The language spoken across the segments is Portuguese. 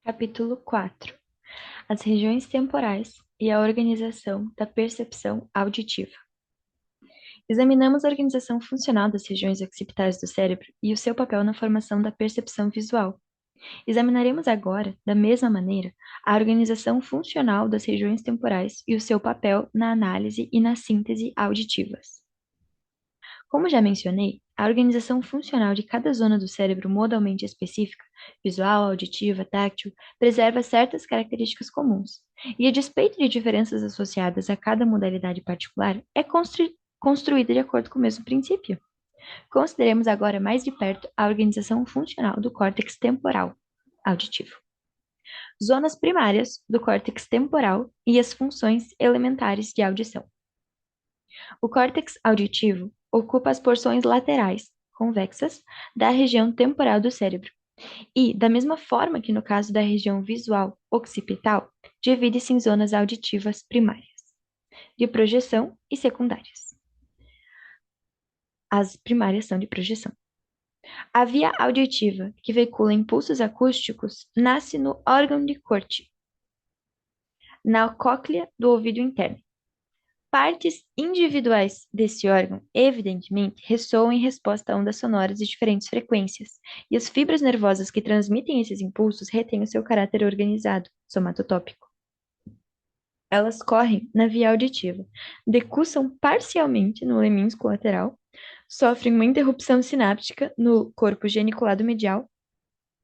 Capítulo 4: As regiões temporais e a organização da percepção auditiva. Examinamos a organização funcional das regiões occipitais do cérebro e o seu papel na formação da percepção visual. Examinaremos agora, da mesma maneira, a organização funcional das regiões temporais e o seu papel na análise e na síntese auditivas. Como já mencionei, a organização funcional de cada zona do cérebro modalmente específica, visual, auditiva, táctil, preserva certas características comuns, e a despeito de diferenças associadas a cada modalidade particular, é construída de acordo com o mesmo princípio. Consideremos agora mais de perto a organização funcional do córtex temporal auditivo. Zonas primárias do córtex temporal e as funções elementares de audição. O córtex auditivo ocupa as porções laterais, convexas, da região temporal do cérebro. E, da mesma forma que no caso da região visual occipital, divide-se em zonas auditivas primárias, de projeção e secundárias. As primárias são de projeção. A via auditiva, que veicula impulsos acústicos, nasce no órgão de Corti, na cóclea do ouvido interno. Partes individuais desse órgão, evidentemente, ressoam em resposta a ondas sonoras de diferentes frequências, e as fibras nervosas que transmitem esses impulsos retêm o seu caráter organizado, somatotópico. Elas correm na via auditiva, decussam parcialmente no lemínsculo lateral, sofrem uma interrupção sináptica no corpo geniculado medial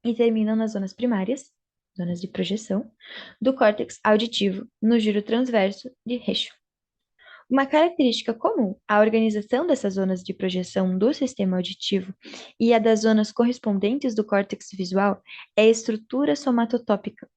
e terminam nas zonas primárias, zonas de projeção, do córtex auditivo, no giro transverso de Reschel. Uma característica comum à organização dessas zonas de projeção do sistema auditivo e a das zonas correspondentes do córtex visual é a estrutura somatotópica,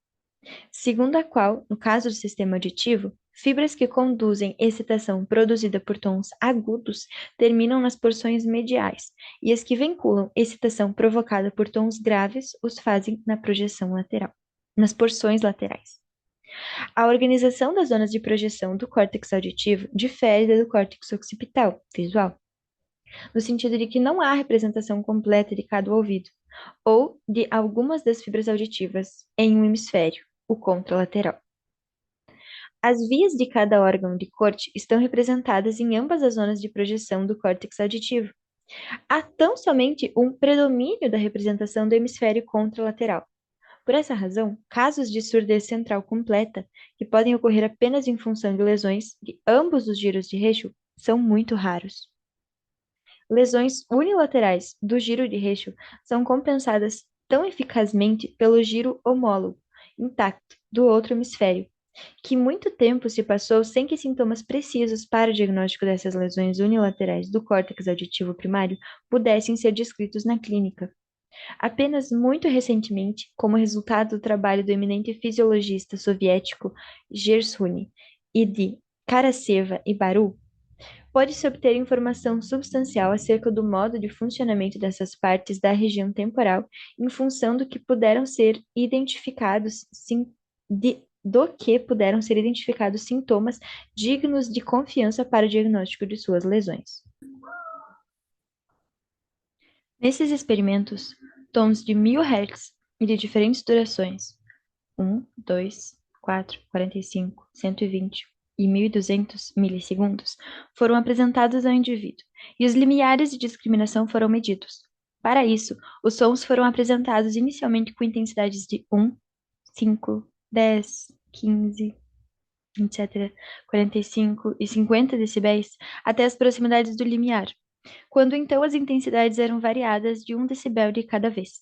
segundo a qual, no caso do sistema auditivo, fibras que conduzem excitação produzida por tons agudos terminam nas porções mediais, e as que vinculam excitação provocada por tons graves os fazem na projeção lateral, nas porções laterais. A organização das zonas de projeção do córtex auditivo difere da do córtex occipital, visual, no sentido de que não há representação completa de cada ouvido, ou de algumas das fibras auditivas em um hemisfério, o contralateral. As vias de cada órgão de Corte estão representadas em ambas as zonas de projeção do córtex auditivo. Há tão somente um predomínio da representação do hemisfério contralateral. Por essa razão, casos de surdez central completa, que podem ocorrer apenas em função de lesões de ambos os giros de Reschel, são muito raros. Lesões unilaterais do giro de Reschel são compensadas tão eficazmente pelo giro homólogo, intacto, do outro hemisfério, que muito tempo se passou sem que sintomas precisos para o diagnóstico dessas lesões unilaterais do córtex auditivo primário pudessem ser descritos na clínica. Apenas muito recentemente, como resultado do trabalho do eminente fisiologista soviético Gershuni e de Karaseva e Baru, pode-se obter informação substancial acerca do modo de funcionamento dessas partes da região temporal em função do que puderam ser identificados sintomas dignos de confiança para o diagnóstico de suas lesões. Nesses experimentos, tons de 1000 Hz e de diferentes durações, 1, 2, 4, 45, 120 e 1200 milissegundos, foram apresentados ao indivíduo, e os limiares de discriminação foram medidos. Para isso, os sons foram apresentados inicialmente com intensidades de 1, 5, 10, 15, etc., 45 e 50 decibéis até as proximidades do limiar, quando então as intensidades eram variadas de 1 decibel de cada vez.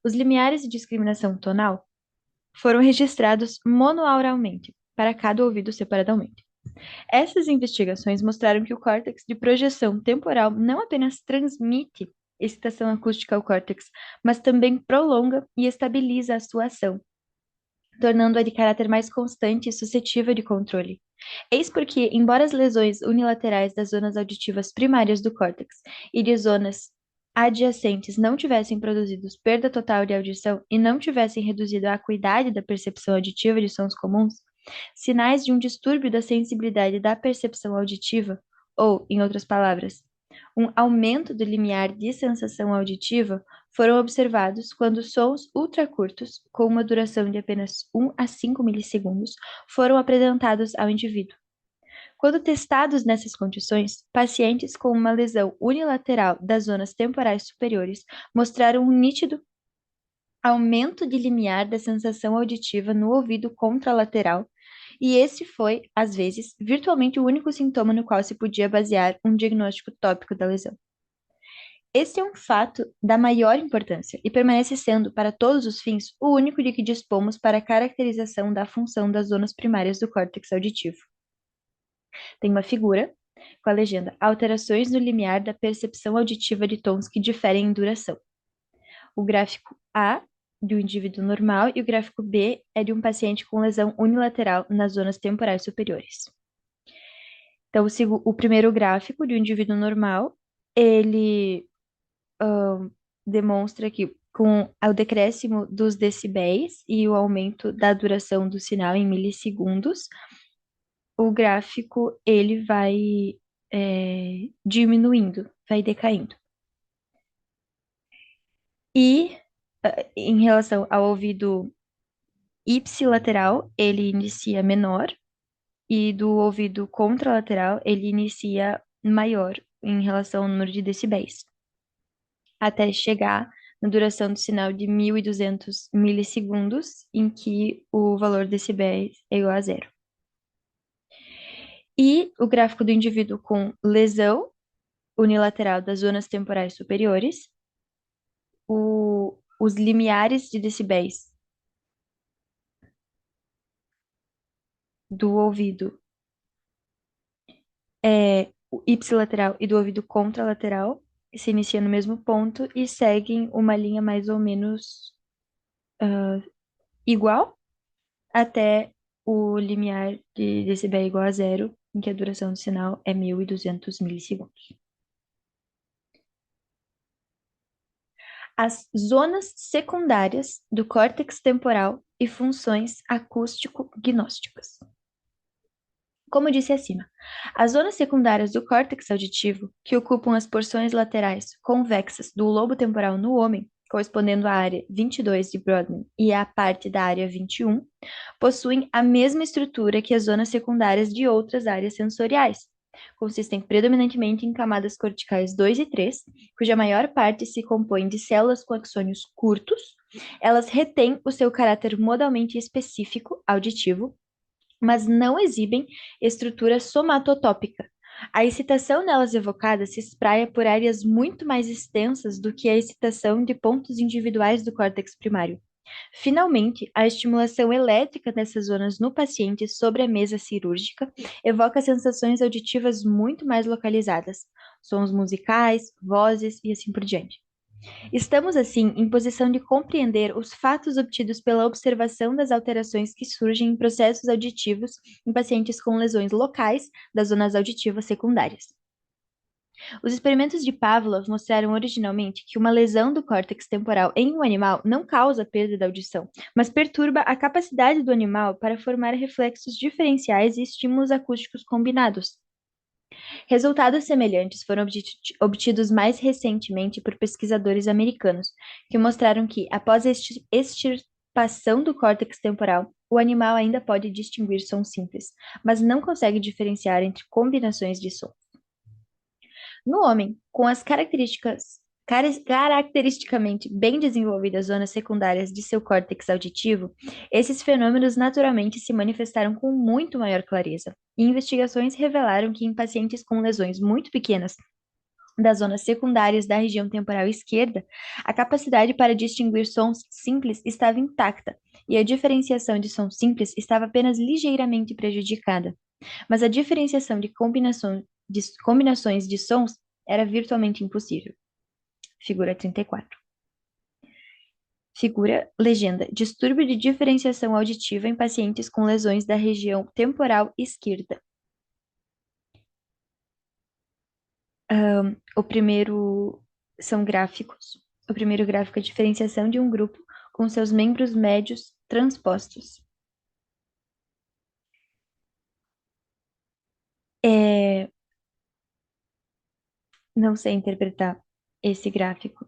Os limiares de discriminação tonal foram registrados monoauralmente, para cada ouvido separadamente. Essas investigações mostraram que o córtex de projeção temporal não apenas transmite excitação acústica ao córtex, mas também prolonga e estabiliza a sua ação, tornando-a de caráter mais constante e suscetível de controle. Eis porque, embora as lesões unilaterais das zonas auditivas primárias do córtex e de zonas adjacentes não tivessem produzido perda total de audição e não tivessem reduzido a acuidade da percepção auditiva de sons comuns, sinais de um distúrbio da sensibilidade da percepção auditiva, ou, em outras palavras, um aumento do limiar de sensação auditiva, foram observados quando sons ultracurtos, com uma duração de apenas 1 a 5 milissegundos, foram apresentados ao indivíduo. Quando testados nessas condições, pacientes com uma lesão unilateral das zonas temporais superiores mostraram um nítido aumento de limiar da sensação auditiva no ouvido contralateral, e esse foi, às vezes, virtualmente o único sintoma no qual se podia basear um diagnóstico tópico da lesão. Este é um fato da maior importância e permanece sendo, para todos os fins, o único de que dispomos para a caracterização da função das zonas primárias do córtex auditivo. Tem uma figura com a legenda Alterações no limiar da percepção auditiva de tons que diferem em duração. O gráfico A de um indivíduo normal e o gráfico B é de um paciente com lesão unilateral nas zonas temporais superiores. Então, o primeiro gráfico de um indivíduo normal, ele demonstra que com o decréscimo dos decibéis e o aumento da duração do sinal em milissegundos, o gráfico ele vai diminuindo, vai decaindo. E em relação ao ouvido ipsilateral, ele inicia menor, e do ouvido contralateral, ele inicia maior em relação ao número de decibéis, até chegar na duração do sinal de 1.200 milissegundos, em que o valor decibéis é igual a zero. E o gráfico do indivíduo com lesão unilateral das zonas temporais superiores, os limiares de decibéis do ouvido o ipsilateral e do ouvido contralateral se iniciam no mesmo ponto e seguem uma linha mais ou menos igual até o limiar de decibéis igual a zero, em que a duração do sinal é 1.200 milissegundos. As zonas secundárias do córtex temporal e funções acústico-gnósticas. Como disse acima, as zonas secundárias do córtex auditivo, que ocupam as porções laterais convexas do lobo temporal no homem, correspondendo à área 22 de Brodmann e à parte da área 21, possuem a mesma estrutura que as zonas secundárias de outras áreas sensoriais. Consistem predominantemente em camadas corticais 2 e 3, cuja maior parte se compõe de células com axônios curtos. Elas retêm o seu caráter modalmente específico, auditivo, mas não exibem estrutura somatotópica. A excitação nelas evocada se espraia por áreas muito mais extensas do que a excitação de pontos individuais do córtex primário. Finalmente, a estimulação elétrica dessas zonas no paciente sobre a mesa cirúrgica evoca sensações auditivas muito mais localizadas, sons musicais, vozes e assim por diante. Estamos, assim, em posição de compreender os fatos obtidos pela observação das alterações que surgem em processos auditivos em pacientes com lesões locais das zonas auditivas secundárias. Os experimentos de Pavlov mostraram originalmente que uma lesão do córtex temporal em um animal não causa perda da audição, mas perturba a capacidade do animal para formar reflexos diferenciais e estímulos acústicos combinados. Resultados semelhantes foram obtidos mais recentemente por pesquisadores americanos, que mostraram que, após a extirpação do córtex temporal, o animal ainda pode distinguir sons simples, mas não consegue diferenciar entre combinações de sons. No homem, com as caracteristicamente bem desenvolvidas zonas secundárias de seu córtex auditivo, esses fenômenos naturalmente se manifestaram com muito maior clareza, e investigações revelaram que em pacientes com lesões muito pequenas das zonas secundárias da região temporal esquerda, a capacidade para distinguir sons simples estava intacta, e a diferenciação de sons simples estava apenas ligeiramente prejudicada. Mas a diferenciação de combinações de sons era virtualmente impossível. Figura 34. Figura legenda: distúrbio de diferenciação auditiva em pacientes com lesões da região temporal esquerda. O primeiro são gráficos. O primeiro gráfico é a diferenciação de um grupo com seus membros médios transpostos. Não sei interpretar esse gráfico.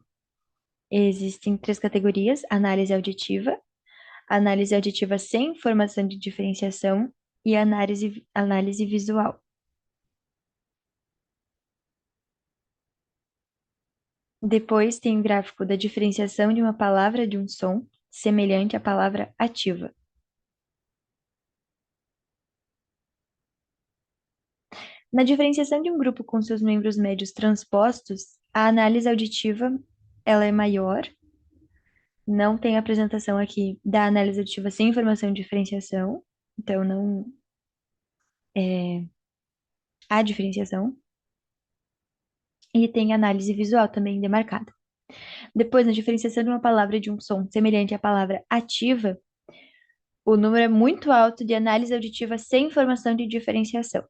Existem três categorias: análise auditiva sem informação de diferenciação e análise visual. Depois tem o gráfico da diferenciação de uma palavra de um som, semelhante à palavra ativa. Na diferenciação de um grupo com seus membros médios transpostos, a análise auditiva ela é maior. Não tem apresentação aqui da análise auditiva sem informação de diferenciação, então não há diferenciação. E tem análise visual também demarcada. Depois, na diferenciação de uma palavra de um som semelhante à palavra ativa, o número é muito alto de análise auditiva sem informação de diferenciação.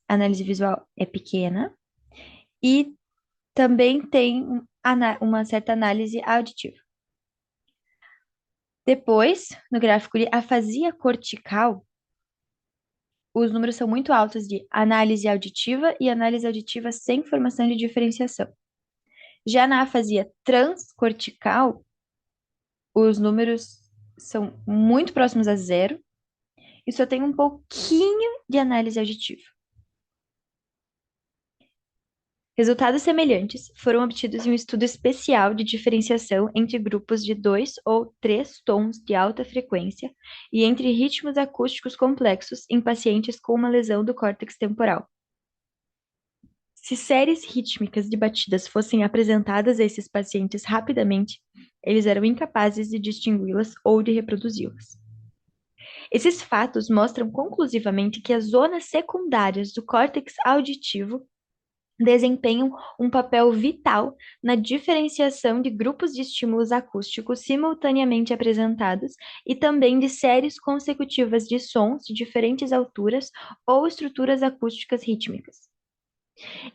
A análise visual é pequena e também tem uma certa análise auditiva. Depois, no gráfico de afasia cortical, os números são muito altos de análise auditiva e análise auditiva sem informação de diferenciação. Já na afasia transcortical, os números são muito próximos a zero e só tem um pouquinho de análise auditiva. Resultados semelhantes foram obtidos em um estudo especial de diferenciação entre grupos de 2 ou 3 tons de alta frequência e entre ritmos acústicos complexos em pacientes com uma lesão do córtex temporal. Se séries rítmicas de batidas fossem apresentadas a esses pacientes rapidamente, eles eram incapazes de distingui-las ou de reproduzi-las. Esses fatos mostram conclusivamente que as zonas secundárias do córtex auditivo desempenham um papel vital na diferenciação de grupos de estímulos acústicos simultaneamente apresentados e também de séries consecutivas de sons de diferentes alturas ou estruturas acústicas rítmicas.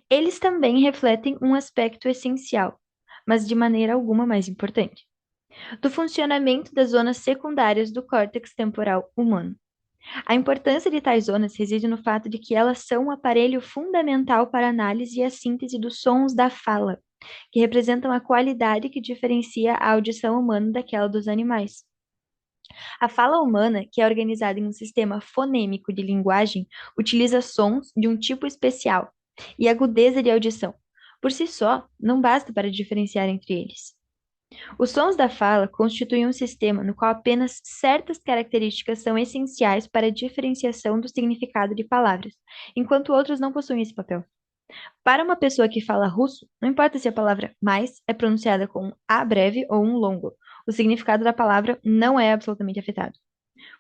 Eles também refletem um aspecto essencial, mas de maneira alguma mais importante, do funcionamento das zonas secundárias do córtex temporal humano. A importância de tais zonas reside no fato de que elas são um aparelho fundamental para a análise e a síntese dos sons da fala, que representam a qualidade que diferencia a audição humana daquela dos animais. A fala humana, que é organizada em um sistema fonêmico de linguagem, utiliza sons de um tipo especial e agudeza de audição. Por si só, não basta para diferenciar entre eles. Os sons da fala constituem um sistema no qual apenas certas características são essenciais para a diferenciação do significado de palavras, enquanto outros não possuem esse papel. Para uma pessoa que fala russo, não importa se a palavra mais é pronunciada com um A breve ou um longo, o significado da palavra não é absolutamente afetado.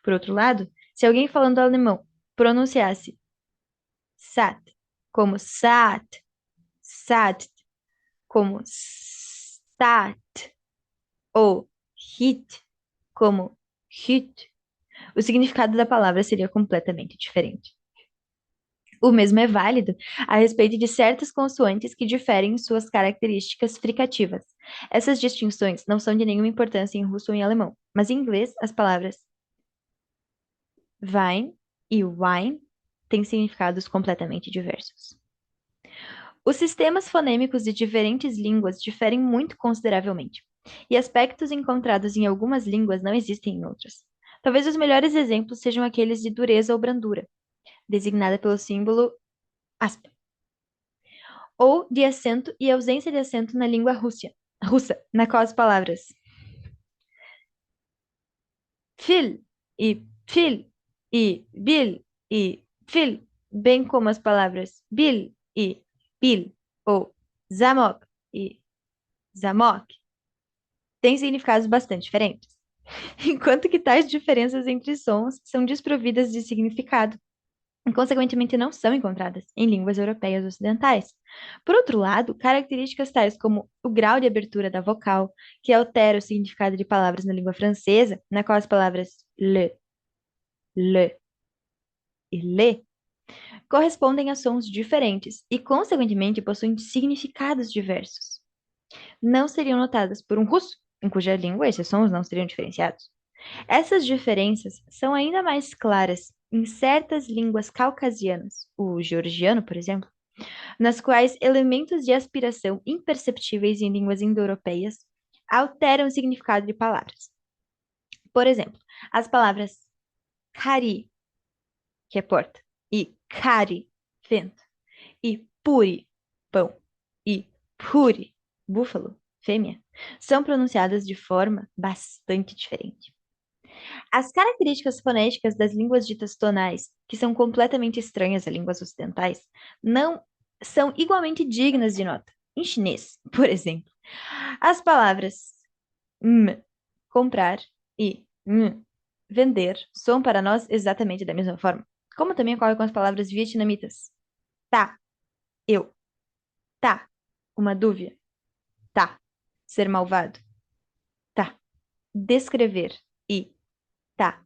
Por outro lado, se alguém falando alemão pronunciasse sat como sat, sat como stat, ou hit como hit, o significado da palavra seria completamente diferente. O mesmo é válido a respeito de certas consoantes que diferem em suas características fricativas. Essas distinções não são de nenhuma importância em russo ou em alemão, mas em inglês as palavras Wein e wine têm significados completamente diversos. Os sistemas fonêmicos de diferentes línguas diferem muito consideravelmente, e aspectos encontrados em algumas línguas não existem em outras. Talvez os melhores exemplos sejam aqueles de dureza ou brandura, designada pelo símbolo aspa, ou de acento e ausência de acento na língua russa, na qual as palavras fil e fil e bil e fil, bem como as palavras bil e bil ou zamok e zamok, têm significados bastante diferentes, enquanto que tais diferenças entre sons são desprovidas de significado e, consequentemente, não são encontradas em línguas europeias ocidentais. Por outro lado, características tais como o grau de abertura da vocal, que altera o significado de palavras na língua francesa, na qual as palavras le e le correspondem a sons diferentes e, consequentemente, possuem significados diversos. Não seriam notadas por um russo, em cuja língua esses sons não seriam diferenciados. Essas diferenças são ainda mais claras em certas línguas caucasianas, o georgiano, por exemplo, nas quais elementos de aspiração imperceptíveis em línguas indo-europeias alteram o significado de palavras. Por exemplo, as palavras cari, que é porta, e cari, vento, e puri, pão, e puri, búfalo, fêmea, são pronunciadas de forma bastante diferente. As características fonéticas das línguas ditas tonais, que são completamente estranhas a línguas ocidentais, não são igualmente dignas de nota. Em chinês, por exemplo, as palavras comprar e vender soam para nós exatamente da mesma forma, como também ocorre com as palavras vietnamitas. Tá, eu. Tá, uma dúvida. Tá, ser malvado. Tá, descrever e tá,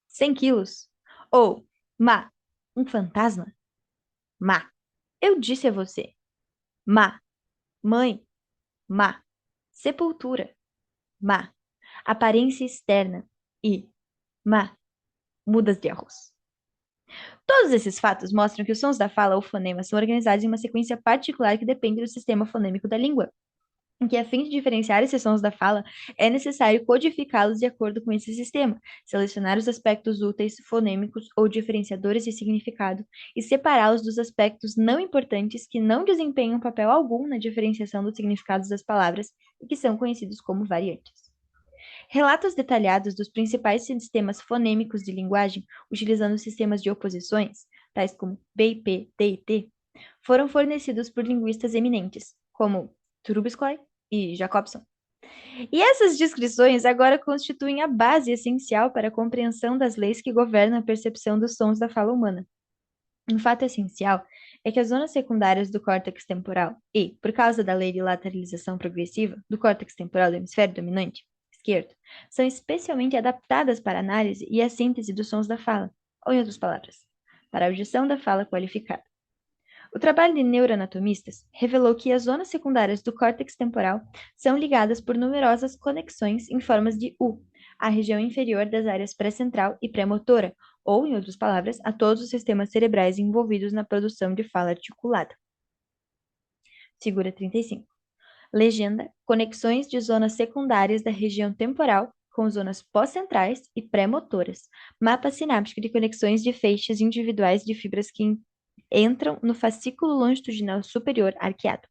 100 quilos. Ou, um fantasma? Má, eu disse a você. Má, mãe. Má, sepultura. Má, aparência externa. E má, mudas de arroz. Todos esses fatos mostram que os sons da fala ou fonema são organizados em uma sequência particular que depende do sistema fonêmico da língua, em que, a fim de diferenciar esses sons da fala, é necessário codificá-los de acordo com esse sistema, selecionar os aspectos úteis, fonêmicos ou diferenciadores de significado e separá-los dos aspectos não importantes que não desempenham papel algum na diferenciação dos significados das palavras e que são conhecidos como variantes. Relatos detalhados dos principais sistemas fonêmicos de linguagem, utilizando sistemas de oposições, tais como BIP, D e T, foram fornecidos por linguistas eminentes, como Trubetskoy e Jacobson. E essas descrições agora constituem a base essencial para a compreensão das leis que governam a percepção dos sons da fala humana. Um fato essencial é que as zonas secundárias do córtex temporal e, por causa da lei de lateralização progressiva do córtex temporal do hemisfério dominante, esquerdo, são especialmente adaptadas para a análise e a síntese dos sons da fala, ou em outras palavras, para a audição da fala qualificada. O trabalho de neuroanatomistas revelou que as zonas secundárias do córtex temporal são ligadas por numerosas conexões em formas de U, à região inferior das áreas pré-central e pré-motora, ou, em outras palavras, a todos os sistemas cerebrais envolvidos na produção de fala articulada. Figura 35. Legenda: conexões de zonas secundárias da região temporal com zonas pós-centrais e pré-motoras. Mapa sináptico de conexões de feixes individuais de fibras que entram no fascículo longitudinal superior arqueado.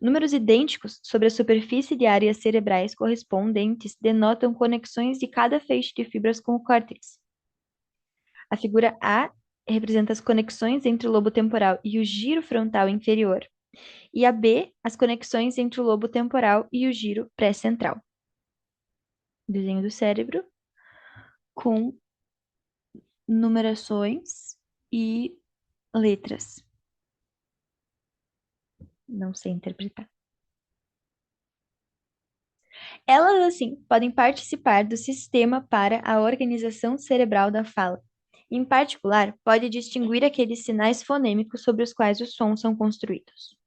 Números idênticos sobre a superfície de áreas cerebrais correspondentes denotam conexões de cada feixe de fibras com o córtex. A figura A representa as conexões entre o lobo temporal e o giro frontal inferior, e a B, as conexões entre o lobo temporal e o giro pré-central. Desenho do cérebro com numerações e letras. Não sei interpretar. Elas, assim, podem participar do sistema para a organização cerebral da fala. Em particular, pode distinguir aqueles sinais fonêmicos sobre os quais os sons são construídos.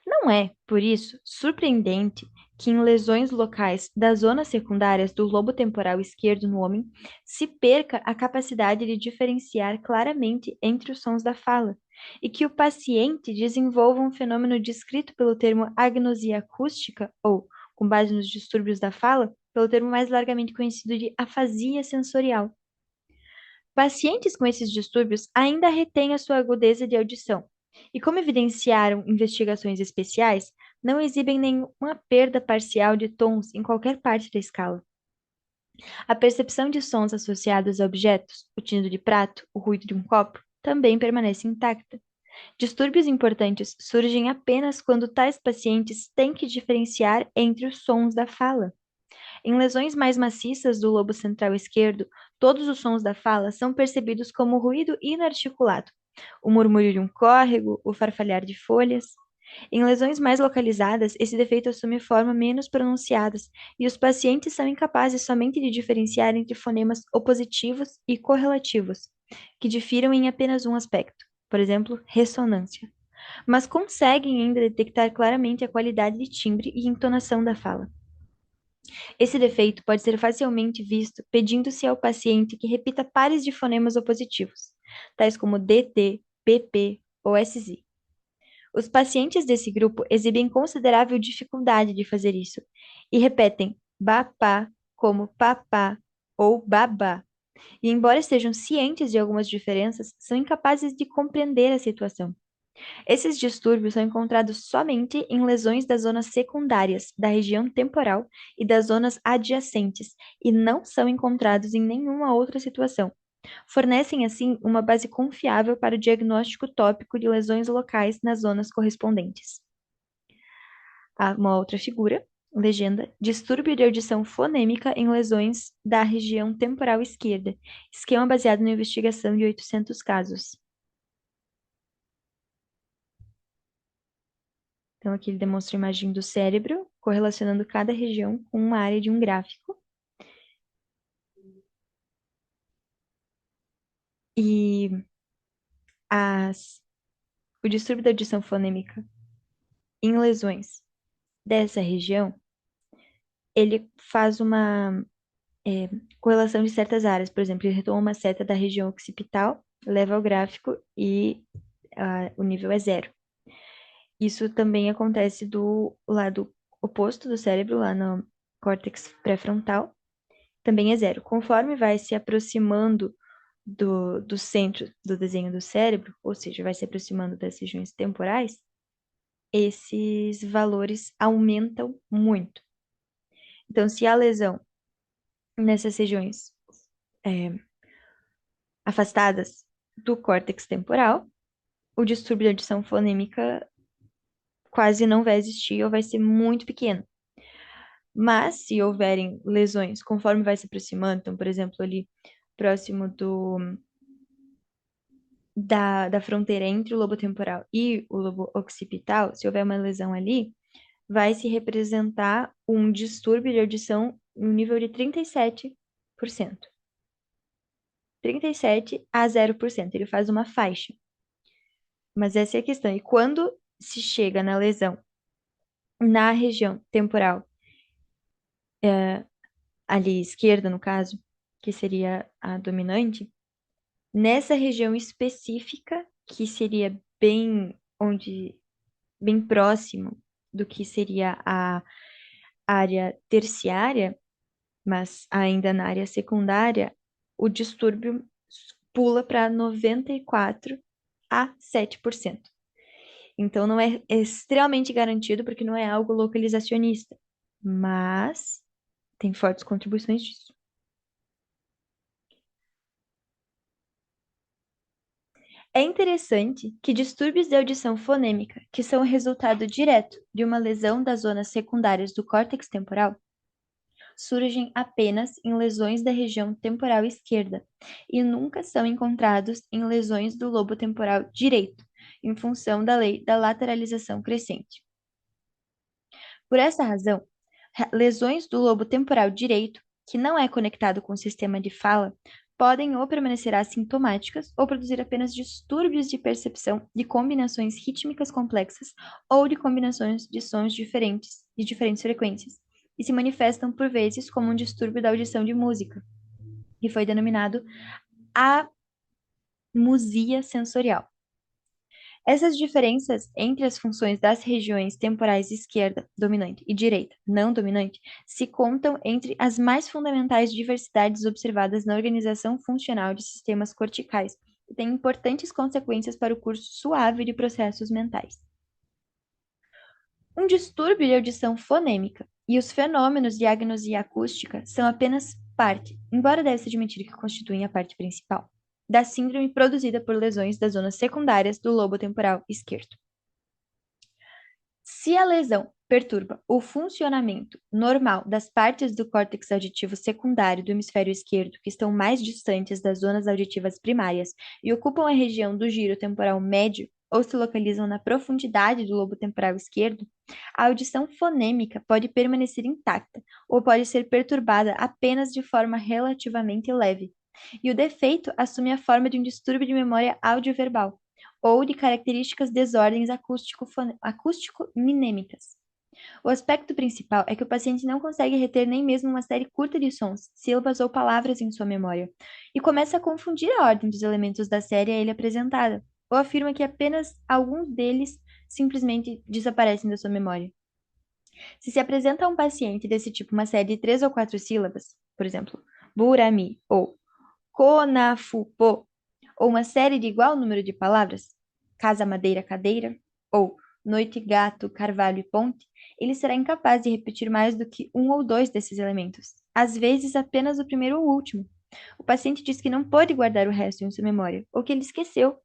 Não é, por isso, surpreendente que em lesões locais das zonas secundárias do lobo temporal esquerdo no homem se perca a capacidade de diferenciar claramente entre os sons da fala, e que o paciente desenvolva um fenômeno descrito pelo termo agnosia acústica, ou, com base nos distúrbios da fala, pelo termo mais largamente conhecido de afasia sensorial. Pacientes com esses distúrbios ainda retêm a sua agudeza de audição, e como evidenciaram investigações especiais, não exibem nenhuma perda parcial de tons em qualquer parte da escala. A percepção de sons associados a objetos, o tinido de prato, o ruído de um copo, também permanece intacta. Distúrbios importantes surgem apenas quando tais pacientes têm que diferenciar entre os sons da fala. Em lesões mais maciças do lobo central esquerdo, todos os sons da fala são percebidos como ruído inarticulado, o murmúrio de um córrego, o farfalhar de folhas. Em lesões mais localizadas, esse defeito assume forma menos pronunciadas e os pacientes são incapazes somente de diferenciar entre fonemas opositivos e correlativos, que difiram em apenas um aspecto, por exemplo, ressonância, mas conseguem ainda detectar claramente a qualidade de timbre e entonação da fala. Esse defeito pode ser facilmente visto pedindo-se ao paciente que repita pares de fonemas opositivos, tais como DT, PP ou SZ. Os pacientes desse grupo exibem considerável dificuldade de fazer isso, e repetem bapá como papá ou babá. E embora estejam cientes de algumas diferenças, são incapazes de compreender a situação. Esses distúrbios são encontrados somente em lesões das zonas secundárias da região temporal e das zonas adjacentes, e não são encontrados em nenhuma outra situação. Fornecem, assim, uma base confiável para o diagnóstico tópico de lesões locais nas zonas correspondentes. Há uma outra figura, legenda, distúrbio de audição fonêmica em lesões da região temporal esquerda, esquema baseado na investigação de 800 casos. Então, aqui ele demonstra a imagem do cérebro, correlacionando cada região com uma área de um gráfico. E as, o distúrbio da audição fonêmica em lesões dessa região, ele faz uma correlação de certas áreas. Por exemplo, ele retoma uma seta da região occipital, leva ao gráfico e o nível é zero. Isso também acontece do lado oposto do cérebro, lá no córtex pré-frontal, também é zero. Conforme vai se aproximando do centro do desenho do cérebro, ou seja, vai se aproximando das regiões temporais, esses valores aumentam muito. Então, se há lesão nessas regiões é, afastadas do córtex temporal, o distúrbio de audição fonêmica quase não vai existir ou vai ser muito pequeno. Mas, se houverem lesões conforme vai se aproximando, então, por exemplo, ali próximo da fronteira entre o lobo temporal e o lobo occipital, se houver uma lesão ali, vai se representar um distúrbio de audição no nível de 37%. 37 a 0%. Ele faz uma faixa. Mas essa é a questão. E quando se chega na lesão na região temporal, ali esquerda, no caso, que seria a dominante, nessa região específica, que seria bem próximo do que seria a área terciária, mas ainda na área secundária, o distúrbio pula para 94 a 7%. Então, não é extremamente garantido, porque não é algo localizacionista, mas tem fortes contribuições disso. É interessante que distúrbios de audição fonêmica, que são o resultado direto de uma lesão das zonas secundárias do córtex temporal, surgem apenas em lesões da região temporal esquerda e nunca são encontrados em lesões do lobo temporal direito, em função da lei da lateralização crescente. Por essa razão, lesões do lobo temporal direito, que não é conectado com o sistema de fala, podem ou permanecer assintomáticas ou produzir apenas distúrbios de percepção de combinações rítmicas complexas ou de combinações de sons diferentes, de diferentes frequências, e se manifestam por vezes como um distúrbio da audição de música, que foi denominado amusia sensorial. Essas diferenças entre as funções das regiões temporais esquerda, dominante, e direita, não dominante, se contam entre as mais fundamentais diversidades observadas na organização funcional de sistemas corticais e têm importantes consequências para o curso suave de processos mentais. Um distúrbio de audição fonêmica e os fenômenos de agnosia acústica são apenas parte, embora deve-se admitir que constituem a parte principal, da síndrome produzida por lesões das zonas secundárias do lobo temporal esquerdo. Se a lesão perturba o funcionamento normal das partes do córtex auditivo secundário do hemisfério esquerdo, que estão mais distantes das zonas auditivas primárias e ocupam a região do giro temporal médio ou se localizam na profundidade do lobo temporal esquerdo, a audição fonêmica pode permanecer intacta ou pode ser perturbada apenas de forma relativamente leve. E o defeito assume a forma de um distúrbio de memória audioverbal ou de características desordens acústico-minêmicas. O aspecto principal é que o paciente não consegue reter nem mesmo uma série curta de sons, sílabas ou palavras em sua memória, e começa a confundir a ordem dos elementos da série a ele apresentada, ou afirma que apenas alguns deles simplesmente desaparecem da sua memória. Se apresenta a um paciente desse tipo uma série de 3 ou 4 sílabas, por exemplo, burami ou conafupo, ou uma série de igual número de palavras, casa, madeira, cadeira, ou noite, gato, carvalho e ponte, ele será incapaz de repetir mais do que um ou dois desses elementos, às vezes apenas o primeiro ou último. O paciente diz que não pode guardar o resto em sua memória, ou que ele esqueceu.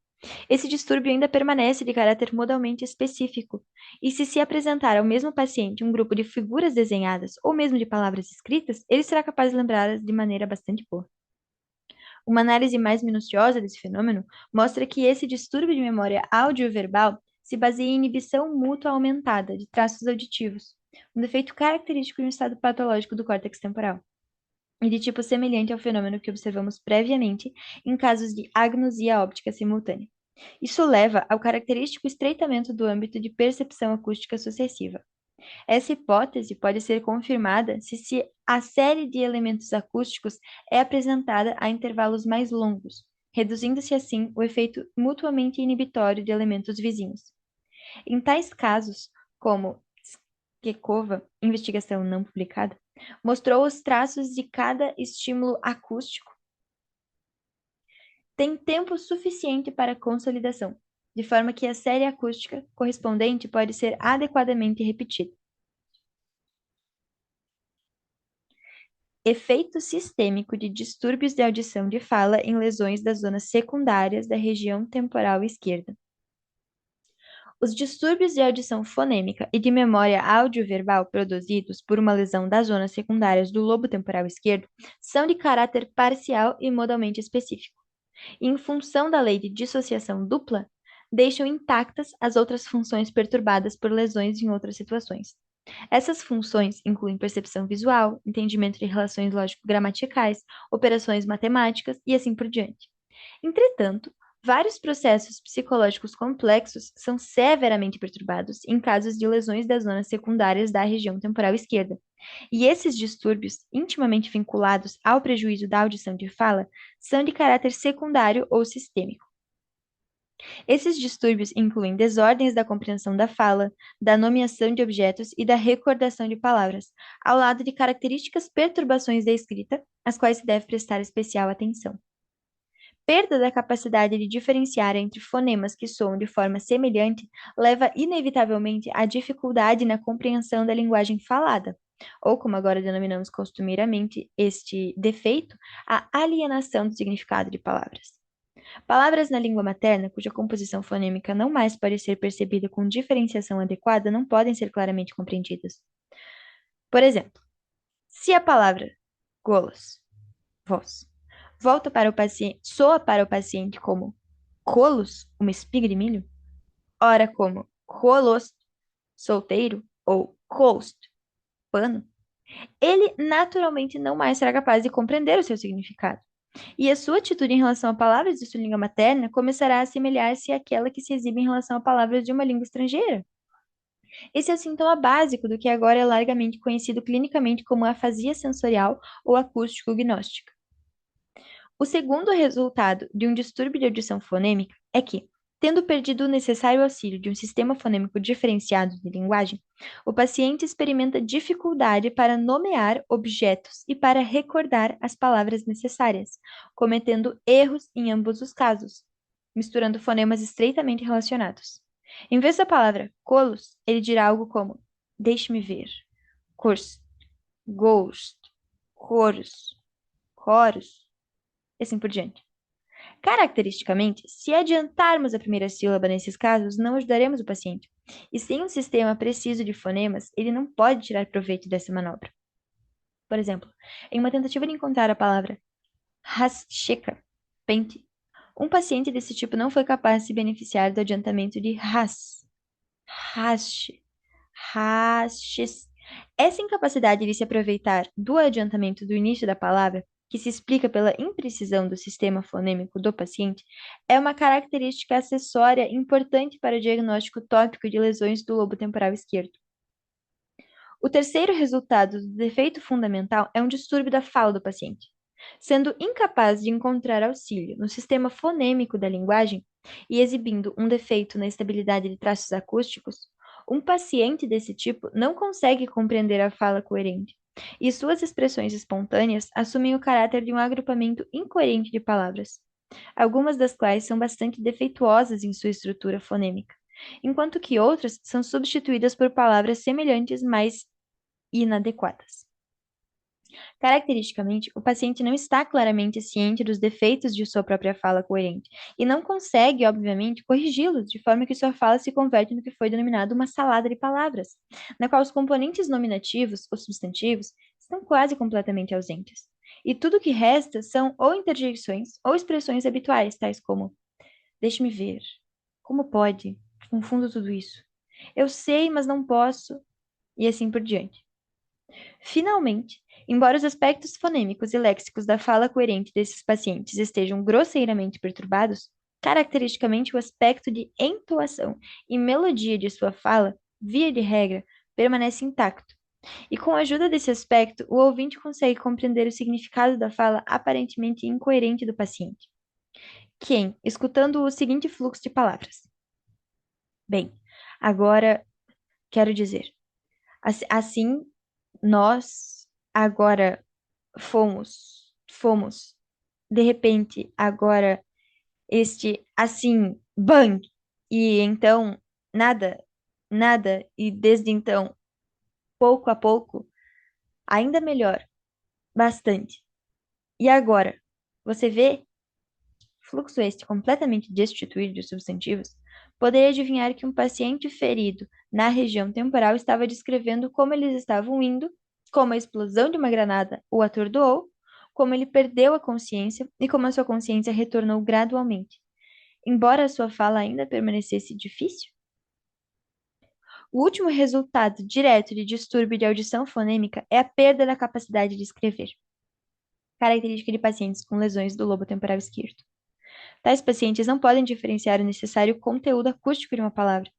Esse distúrbio ainda permanece de caráter modalmente específico, e se apresentar ao mesmo paciente um grupo de figuras desenhadas ou mesmo de palavras escritas, ele será capaz de lembrá-las de maneira bastante boa. Uma análise mais minuciosa desse fenômeno mostra que esse distúrbio de memória audioverbal se baseia em inibição mútua aumentada de traços auditivos, um defeito característico de um estado patológico do córtex temporal, e de tipo semelhante ao fenômeno que observamos previamente em casos de agnosia óptica simultânea. Isso leva ao característico estreitamento do âmbito de percepção acústica sucessiva. Essa hipótese pode ser confirmada se a série de elementos acústicos é apresentada a intervalos mais longos, reduzindo-se assim o efeito mutuamente inibitório de elementos vizinhos. Em tais casos, como Skekova, investigação não publicada, mostrou os traços de cada estímulo acústico tem tempo suficiente para consolidação, de forma que a série acústica correspondente pode ser adequadamente repetida. Efeito sistêmico de distúrbios de audição de fala em lesões das zonas secundárias da região temporal esquerda. Os distúrbios de audição fonêmica e de memória audioverbal produzidos por uma lesão das zonas secundárias do lobo temporal esquerdo são de caráter parcial e modalmente específico. E, em função da lei de dissociação dupla, deixam intactas as outras funções perturbadas por lesões em outras situações. Essas funções incluem percepção visual, entendimento de relações lógico-gramaticais, operações matemáticas e assim por diante. Entretanto, vários processos psicológicos complexos são severamente perturbados em casos de lesões das zonas secundárias da região temporal esquerda. E esses distúrbios, intimamente vinculados ao prejuízo da audição de fala, são de caráter secundário ou sistêmico. Esses distúrbios incluem desordens da compreensão da fala, da nomeação de objetos e da recordação de palavras, ao lado de características perturbações da escrita, às quais se deve prestar especial atenção. Perda da capacidade de diferenciar entre fonemas que soam de forma semelhante leva inevitavelmente à dificuldade na compreensão da linguagem falada, ou como agora denominamos costumeiramente este defeito, a alienação do significado de palavras. Palavras na língua materna, cuja composição fonêmica não mais pode ser percebida com diferenciação adequada, não podem ser claramente compreendidas. Por exemplo, se a palavra golos, voz, volta para o paciente, soa para o paciente como colos, uma espiga de milho, ora como colos, solteiro, ou coast, pano, ele naturalmente não mais será capaz de compreender o seu significado. E a sua atitude em relação a palavras de sua língua materna começará a assemelhar-se àquela que se exibe em relação a palavras de uma língua estrangeira. Esse é o sintoma básico do que agora é largamente conhecido clinicamente como afasia sensorial ou acústico-gnóstica. O segundo resultado de um distúrbio de audição fonêmica é que, tendo perdido o necessário auxílio de um sistema fonêmico diferenciado de linguagem, o paciente experimenta dificuldade para nomear objetos e para recordar as palavras necessárias, cometendo erros em ambos os casos, misturando fonemas estreitamente relacionados. Em vez da palavra colos, ele dirá algo como deixe-me ver, curso, ghost, chorus, chorus, e assim por diante. Caracteristicamente, se adiantarmos a primeira sílaba nesses casos, não ajudaremos o paciente. E sem um sistema preciso de fonemas, ele não pode tirar proveito dessa manobra. Por exemplo, em uma tentativa de encontrar a palavra Hascheka, pente, um paciente desse tipo não foi capaz de se beneficiar do adiantamento de has, hash, hashes. Essa incapacidade de se aproveitar do adiantamento do início da palavra, que se explica pela imprecisão do sistema fonêmico do paciente, é uma característica acessória importante para o diagnóstico tópico de lesões do lobo temporal esquerdo. O terceiro resultado do defeito fundamental é um distúrbio da fala do paciente. Sendo incapaz de encontrar auxílio no sistema fonêmico da linguagem e exibindo um defeito na estabilidade de traços acústicos, Um paciente desse tipo não consegue compreender a fala coerente, e suas expressões espontâneas assumem o caráter de um agrupamento incoerente de palavras, algumas das quais são bastante defeituosas em sua estrutura fonêmica, enquanto que outras são substituídas por palavras semelhantes, mas inadequadas. Caracteristicamente, o paciente não está claramente ciente dos defeitos de sua própria fala coerente e não consegue, obviamente, corrigi-los, de forma que sua fala se converte no que foi denominado uma salada de palavras, na qual os componentes nominativos, os substantivos, estão quase completamente ausentes. E tudo o que resta são ou interjeições ou expressões habituais, tais como deixe-me ver, como pode, confundo tudo isso, eu sei, mas não posso, e assim por diante. Finalmente, embora os aspectos fonêmicos e léxicos da fala coerente desses pacientes estejam grosseiramente perturbados, caracteristicamente o aspecto de entoação e melodia de sua fala, via de regra, permanece intacto. E com a ajuda desse aspecto, o ouvinte consegue compreender o significado da fala aparentemente incoerente do paciente. Quem, escutando o seguinte fluxo de palavras. Bem, agora quero dizer, assim nós agora fomos, de repente, agora este assim, bang, e então nada, nada, e desde então, pouco a pouco, ainda melhor, bastante. E agora, você vê, fluxo este completamente destituído de substantivos, poderia adivinhar que um paciente ferido na região temporal estava descrevendo como eles estavam indo, como a explosão de uma granada o atordoou, como ele perdeu a consciência e como a sua consciência retornou gradualmente, embora a sua fala ainda permanecesse difícil. O último resultado direto de distúrbio de audição fonêmica é a perda da capacidade de escrever, característica de pacientes com lesões do lobo temporal esquerdo. Tais pacientes não podem diferenciar o necessário conteúdo acústico de uma palavra.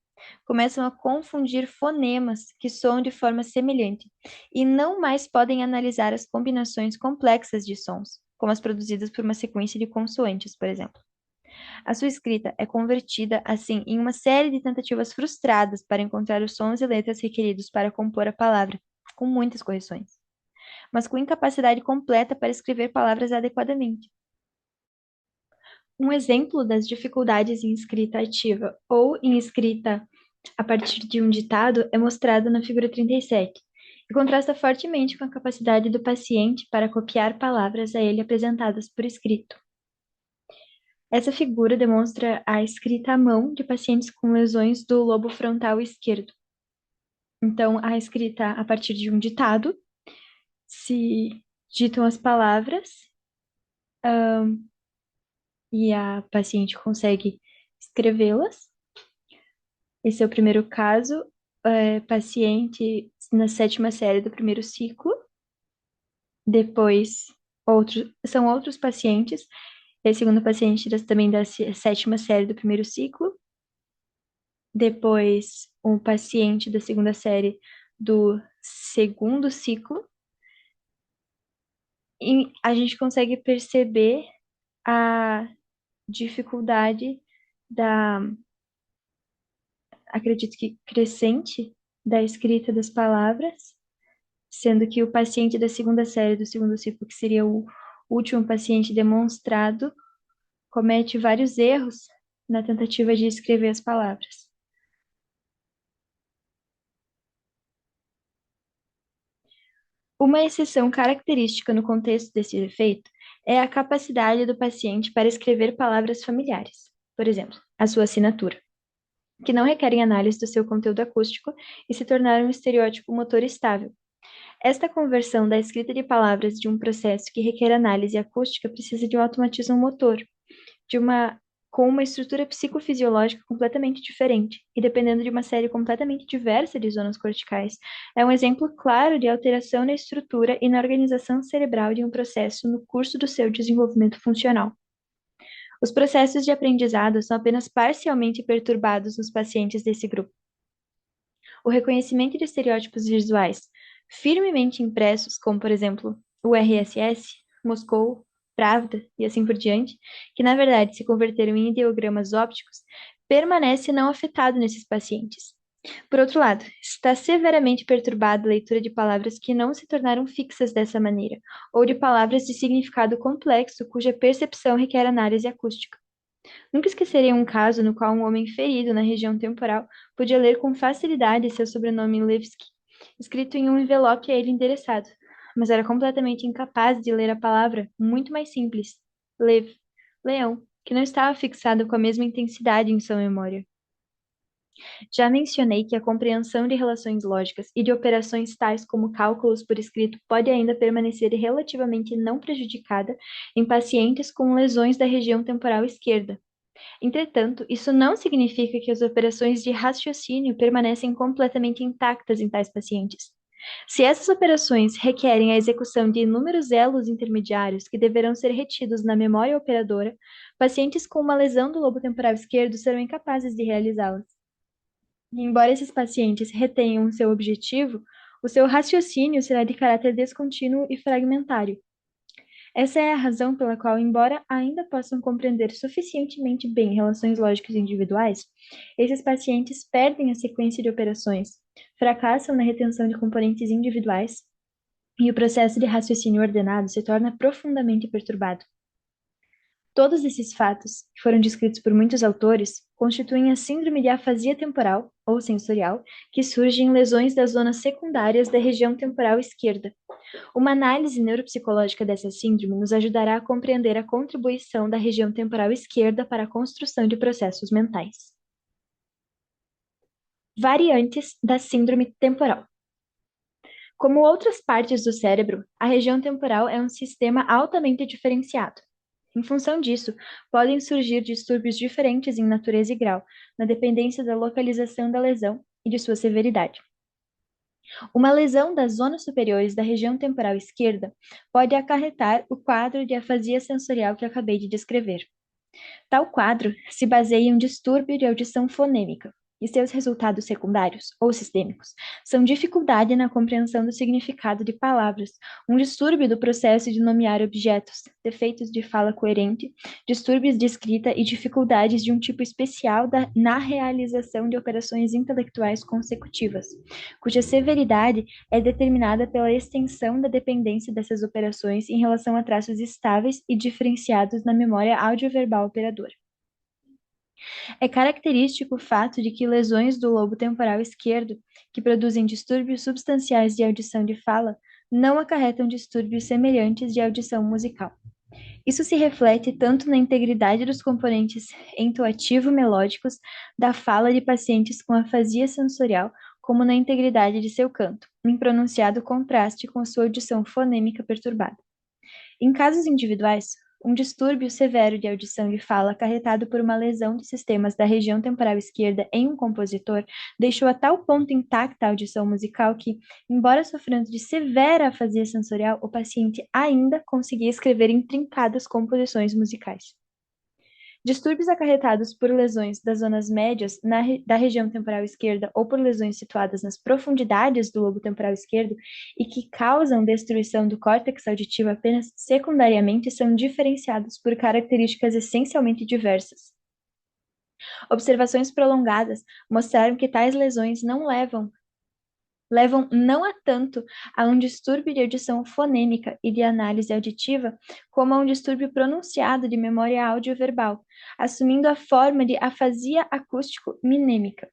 Começam a confundir fonemas que soam de forma semelhante e não mais podem analisar as combinações complexas de sons, como as produzidas por uma sequência de consoantes, por exemplo. A sua escrita é convertida, assim, em uma série de tentativas frustradas para encontrar os sons e letras requeridos para compor a palavra, com muitas correções, mas com incapacidade completa para escrever palavras adequadamente. Um exemplo das dificuldades em escrita ativa ou em escrita a partir de um ditado é mostrado na figura 37, e contrasta fortemente com a capacidade do paciente para copiar palavras a ele apresentadas por escrito. Essa figura demonstra a escrita à mão de pacientes com lesões do lobo frontal esquerdo. Então, a escrita a partir de um ditado, se ditam as palavras, e a paciente consegue escrevê-las. Esse é o primeiro caso, paciente na 7ª série do primeiro ciclo. Depois, são outros pacientes. Esse segundo paciente também da 7ª série do primeiro ciclo. Depois, um paciente da 2ª série do segundo ciclo. E a gente consegue perceber a dificuldade da, acredito que crescente, da escrita das palavras, sendo que o paciente da 2ª série do segundo ciclo, que seria o último paciente demonstrado, comete vários erros na tentativa de escrever as palavras. Uma exceção característica no contexto desse efeito é a capacidade do paciente para escrever palavras familiares, por exemplo, a sua assinatura, que não requerem análise do seu conteúdo acústico e se tornaram um estereótipo motor estável. Esta conversão da escrita de palavras de um processo que requer análise acústica precisa de um automatismo motor, com uma estrutura psicofisiológica completamente diferente e dependendo de uma série completamente diversa de zonas corticais. É um exemplo claro de alteração na estrutura e na organização cerebral de um processo no curso do seu desenvolvimento funcional. Os processos de aprendizado são apenas parcialmente perturbados nos pacientes desse grupo. O reconhecimento de estereótipos visuais firmemente impressos, como, por exemplo, o RSS, Moscou, Pravda e assim por diante, que na verdade se converteram em ideogramas ópticos, permanece não afetado nesses pacientes. Por outro lado, está severamente perturbada a leitura de palavras que não se tornaram fixas dessa maneira, ou de palavras de significado complexo cuja percepção requer análise acústica. Nunca esquecerei um caso no qual um homem ferido na região temporal podia ler com facilidade seu sobrenome Levski, escrito em um envelope a ele endereçado, mas era completamente incapaz de ler a palavra, muito mais simples, Lev, leão, que não estava fixada com a mesma intensidade em sua memória. Já mencionei que a compreensão de relações lógicas e de operações tais como cálculos por escrito pode ainda permanecer relativamente não prejudicada em pacientes com lesões da região temporal esquerda. Entretanto, isso não significa que as operações de raciocínio permanecem completamente intactas em tais pacientes. Se essas operações requerem a execução de inúmeros elos intermediários que deverão ser retidos na memória operadora, pacientes com uma lesão do lobo temporal esquerdo serão incapazes de realizá-las. E embora esses pacientes retenham seu objetivo, o seu raciocínio será de caráter descontínuo e fragmentário. Essa é a razão pela qual, embora ainda possam compreender suficientemente bem relações lógicas individuais, esses pacientes perdem a sequência de operações, fracassam na retenção de componentes individuais e o processo de raciocínio ordenado se torna profundamente perturbado. Todos esses fatos, que foram descritos por muitos autores, constituem a síndrome de afasia temporal, ou sensorial, que surge em lesões das zonas secundárias da região temporal esquerda. Uma análise neuropsicológica dessa síndrome nos ajudará a compreender a contribuição da região temporal esquerda para a construção de processos mentais. Variantes da síndrome temporal. Como outras partes do cérebro, a região temporal é um sistema altamente diferenciado. Em função disso, podem surgir distúrbios diferentes em natureza e grau, na dependência da localização da lesão e de sua severidade. Uma lesão das zonas superiores da região temporal esquerda pode acarretar o quadro de afasia sensorial que acabei de descrever. Tal quadro se baseia em um distúrbio de audição fonêmica, e seus resultados secundários, ou sistêmicos, são dificuldade na compreensão do significado de palavras, um distúrbio do processo de nomear objetos, defeitos de fala coerente, distúrbios de escrita e dificuldades de um tipo especial na realização de operações intelectuais consecutivas, cuja severidade é determinada pela extensão da dependência dessas operações em relação a traços estáveis e diferenciados na memória audioverbal operadora. É característico o fato de que lesões do lobo temporal esquerdo, que produzem distúrbios substanciais de audição de fala, não acarretam distúrbios semelhantes de audição musical. Isso se reflete tanto na integridade dos componentes entoativo-melódicos da fala de pacientes com afasia sensorial, como na integridade de seu canto, em pronunciado contraste com sua audição fonêmica perturbada. Em casos individuais, um distúrbio severo de audição de fala acarretado por uma lesão de sistemas da região temporal esquerda em um compositor deixou a tal ponto intacta a audição musical que, embora sofrendo de severa afasia sensorial, o paciente ainda conseguia escrever intrincadas composições musicais. Distúrbios acarretados por lesões das zonas médias da região temporal esquerda ou por lesões situadas nas profundidades do lobo temporal esquerdo e que causam destruição do córtex auditivo apenas secundariamente são diferenciados por características essencialmente diversas. Observações prolongadas mostraram que tais lesões não levam não a tanto a um distúrbio de audição fonêmica e de análise auditiva, como a um distúrbio pronunciado de memória audioverbal, assumindo a forma de afasia acústico-minêmica.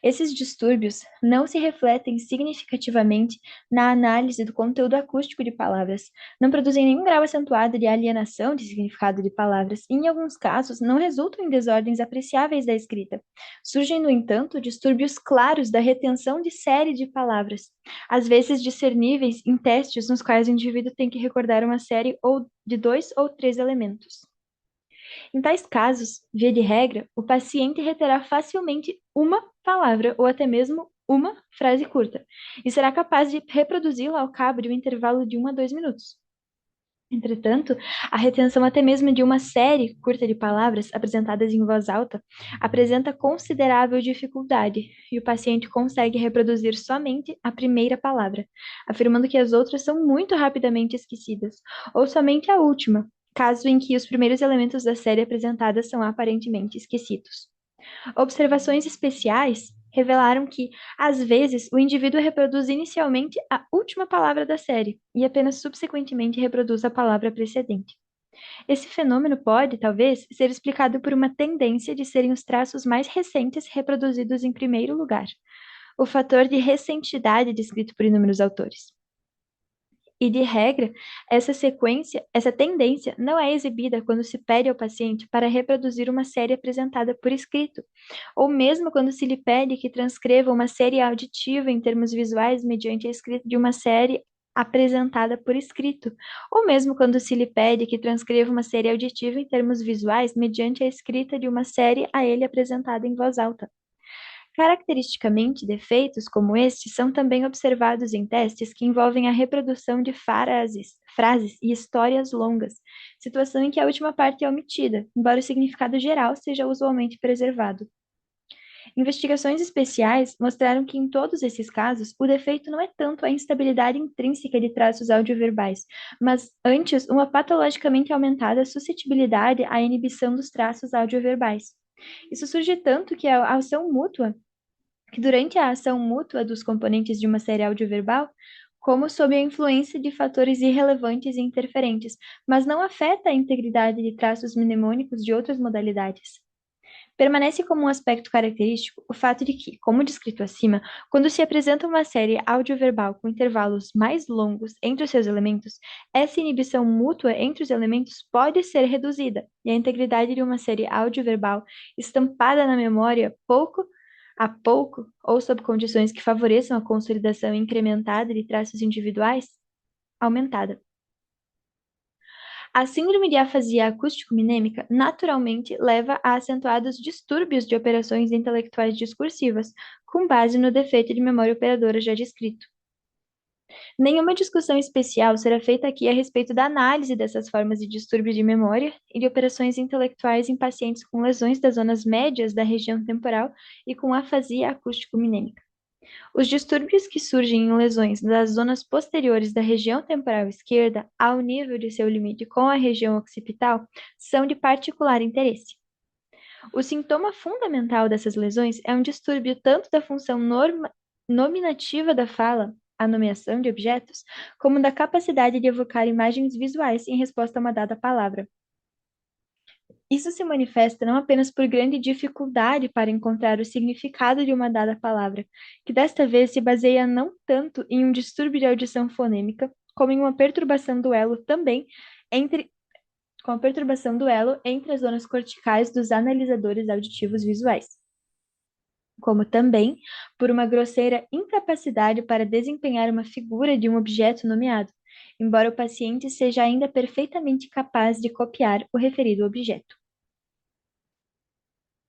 Esses distúrbios não se refletem significativamente na análise do conteúdo acústico de palavras, não produzem nenhum grau acentuado de alienação de significado de palavras e, em alguns casos, não resultam em desordens apreciáveis da escrita. Surgem, no entanto, distúrbios claros da retenção de série de palavras, às vezes discerníveis em testes nos quais o indivíduo tem que recordar uma série ou de 2 ou 3 elementos. Em tais casos, via de regra, o paciente reterá facilmente uma palavra ou até mesmo uma frase curta, e será capaz de reproduzi-la ao cabo de um intervalo de 1 a 2 minutos. Entretanto, a retenção até mesmo de uma série curta de palavras apresentadas em voz alta apresenta considerável dificuldade, e o paciente consegue reproduzir somente a primeira palavra, afirmando que as outras são muito rapidamente esquecidas, ou somente a última, caso em que os primeiros elementos da série apresentada são aparentemente esquecidos. Observações especiais revelaram que, às vezes, o indivíduo reproduz inicialmente a última palavra da série e apenas subsequentemente reproduz a palavra precedente. Esse fenômeno pode, talvez, ser explicado por uma tendência de serem os traços mais recentes reproduzidos em primeiro lugar, o fator de recentidade descrito por inúmeros autores. E, de regra, essa tendência não é exibida quando se pede ao paciente para reproduzir uma série apresentada por escrito, ou mesmo quando se lhe pede que transcreva uma série auditiva em termos visuais mediante a escrita de uma série apresentada por escrito, ou mesmo quando se lhe pede que transcreva uma série auditiva em termos visuais mediante a escrita de uma série a ele apresentada em voz alta. Caracteristicamente, defeitos como este são também observados em testes que envolvem a reprodução de frases e histórias longas, situação em que a última parte é omitida, embora o significado geral seja usualmente preservado. Investigações especiais mostraram que, em todos esses casos, o defeito não é tanto a instabilidade intrínseca de traços audioverbais, mas antes uma patologicamente aumentada suscetibilidade à inibição dos traços audioverbais. Isso surge tanto que durante a ação mútua dos componentes de uma série audioverbal, como sob a influência de fatores irrelevantes e interferentes, mas não afeta a integridade de traços mnemônicos de outras modalidades. Permanece como um aspecto característico o fato de que, como descrito acima, quando se apresenta uma série audioverbal com intervalos mais longos entre os seus elementos, essa inibição mútua entre os elementos pode ser reduzida, e a integridade de uma série audioverbal estampada na memória pouco a pouco, ou sob condições que favoreçam a consolidação incrementada de traços individuais, aumentada. A síndrome de afasia acústico-minêmica naturalmente leva a acentuados distúrbios de operações intelectuais discursivas, com base no defeito de memória operadora já descrito. Nenhuma discussão especial será feita aqui a respeito da análise dessas formas de distúrbio de memória e de operações intelectuais em pacientes com lesões das zonas médias da região temporal e com afasia acústico-minêmica. Os distúrbios que surgem em lesões das zonas posteriores da região temporal esquerda, ao nível de seu limite com a região occipital, são de particular interesse. O sintoma fundamental dessas lesões é um distúrbio tanto da função nominativa da fala, a nomeação de objetos, como da capacidade de evocar imagens visuais em resposta a uma dada palavra. Isso se manifesta não apenas por grande dificuldade para encontrar o significado de uma dada palavra, que desta vez se baseia não tanto em um distúrbio de audição fonêmica, como em uma perturbação do elo também entre com a perturbação do elo entre as zonas corticais dos analisadores auditivos visuais, como também por uma grosseira incapacidade para desempenhar uma figura de um objeto nomeado, embora o paciente seja ainda perfeitamente capaz de copiar o referido objeto.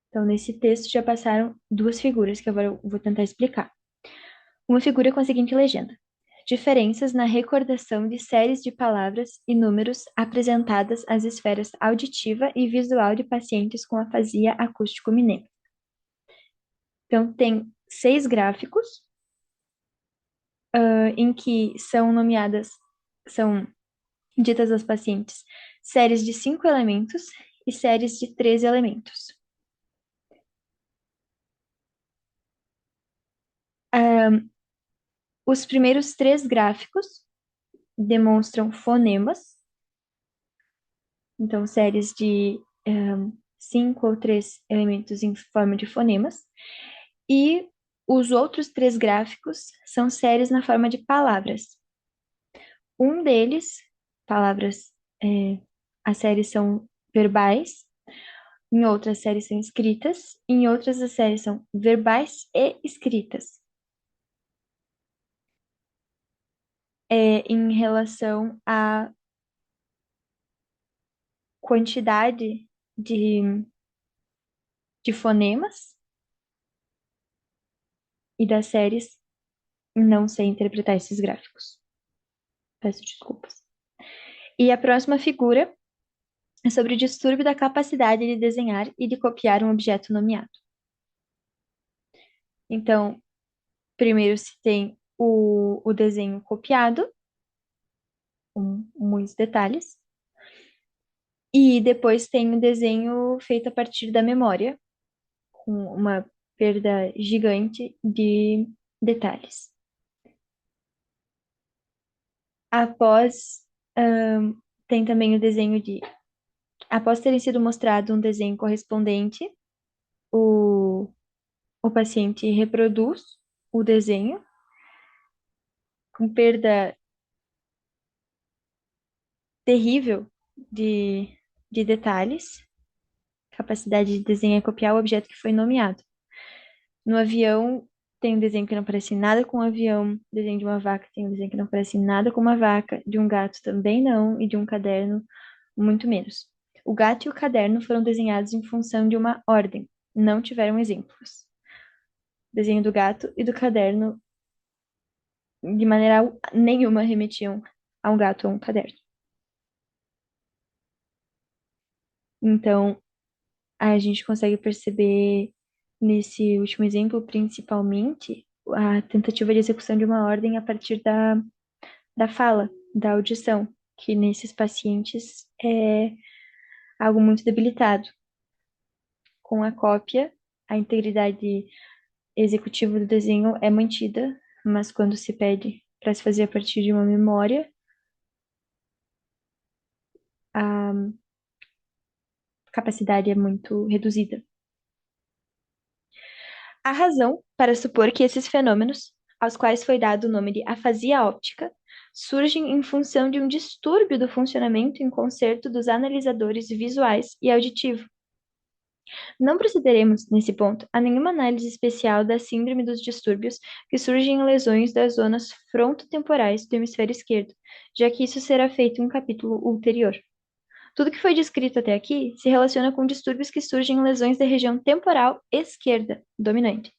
Então, nesse texto já passaram duas figuras que agora eu vou tentar explicar. Uma figura com a seguinte legenda: diferenças na recordação de séries de palavras e números apresentadas às esferas auditiva e visual de pacientes com afasia acústico-minêmica. Então, tem 6 gráficos em que são ditas aos pacientes séries de 5 elementos e séries de 13 elementos. Os primeiros 3 gráficos demonstram fonemas, então séries de 5 ou 3 elementos em forma de fonemas, e os outros 3 gráficos são séries na forma de palavras. Um deles, palavras, as séries são verbais, em outras séries são escritas, em outras as séries são verbais e escritas. Em relação à quantidade de fonemas e das séries, não sei interpretar esses gráficos. Peço desculpas. E a próxima figura é sobre o distúrbio da capacidade de desenhar e de copiar um objeto nomeado. Então, primeiro se tem o desenho copiado, com muitos detalhes, e depois tem o desenho feito a partir da memória, com uma perda gigante de detalhes. Após, tem também o desenho de. Após terem sido mostrado um desenho correspondente, o, o paciente reproduz o desenho com perda terrível de, de detalhes, capacidade de desenhar e copiar o objeto que foi nomeado. No avião, tem um desenho que não parece nada com um avião, desenho de uma vaca tem um desenho que não parece nada com uma vaca, de um gato também não, e de um caderno, muito menos. O gato e o caderno foram desenhados em função de uma ordem, não tiveram exemplos. O desenho do gato e do caderno, de maneira nenhuma, remetiam a um gato ou um caderno. Então, a gente consegue perceber nesse último exemplo, principalmente, a tentativa de execução de uma ordem a partir da fala, da audição, que nesses pacientes é algo muito debilitado. Com a cópia, a integridade executiva do desenho é mantida, mas quando se pede para se fazer a partir de uma memória, a capacidade é muito reduzida. Há razão para supor que esses fenômenos, aos quais foi dado o nome de afasia óptica, surgem em função de um distúrbio do funcionamento em concerto dos analisadores visuais e auditivo. Não procederemos, nesse ponto, a nenhuma análise especial da síndrome dos distúrbios que surgem em lesões das zonas frontotemporais do hemisfério esquerdo, já que isso será feito em um capítulo ulterior. Tudo que foi descrito até aqui se relaciona com distúrbios que surgem em lesões da região temporal esquerda dominante.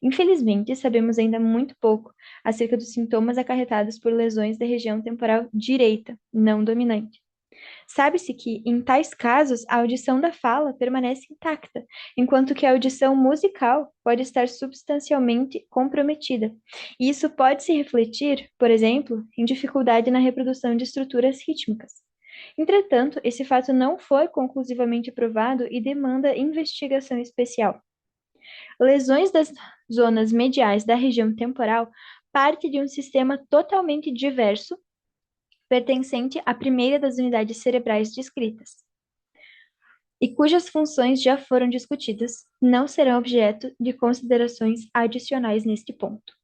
Infelizmente, sabemos ainda muito pouco acerca dos sintomas acarretados por lesões da região temporal direita, não dominante. Sabe-se que, em tais casos, a audição da fala permanece intacta, enquanto que a audição musical pode estar substancialmente comprometida. E isso pode se refletir, por exemplo, em dificuldade na reprodução de estruturas rítmicas. Entretanto, esse fato não foi conclusivamente provado e demanda investigação especial. Lesões das zonas mediais da região temporal parte de um sistema totalmente diverso, pertencente à primeira das unidades cerebrais descritas, e cujas funções já foram discutidas, não serão objeto de considerações adicionais neste ponto.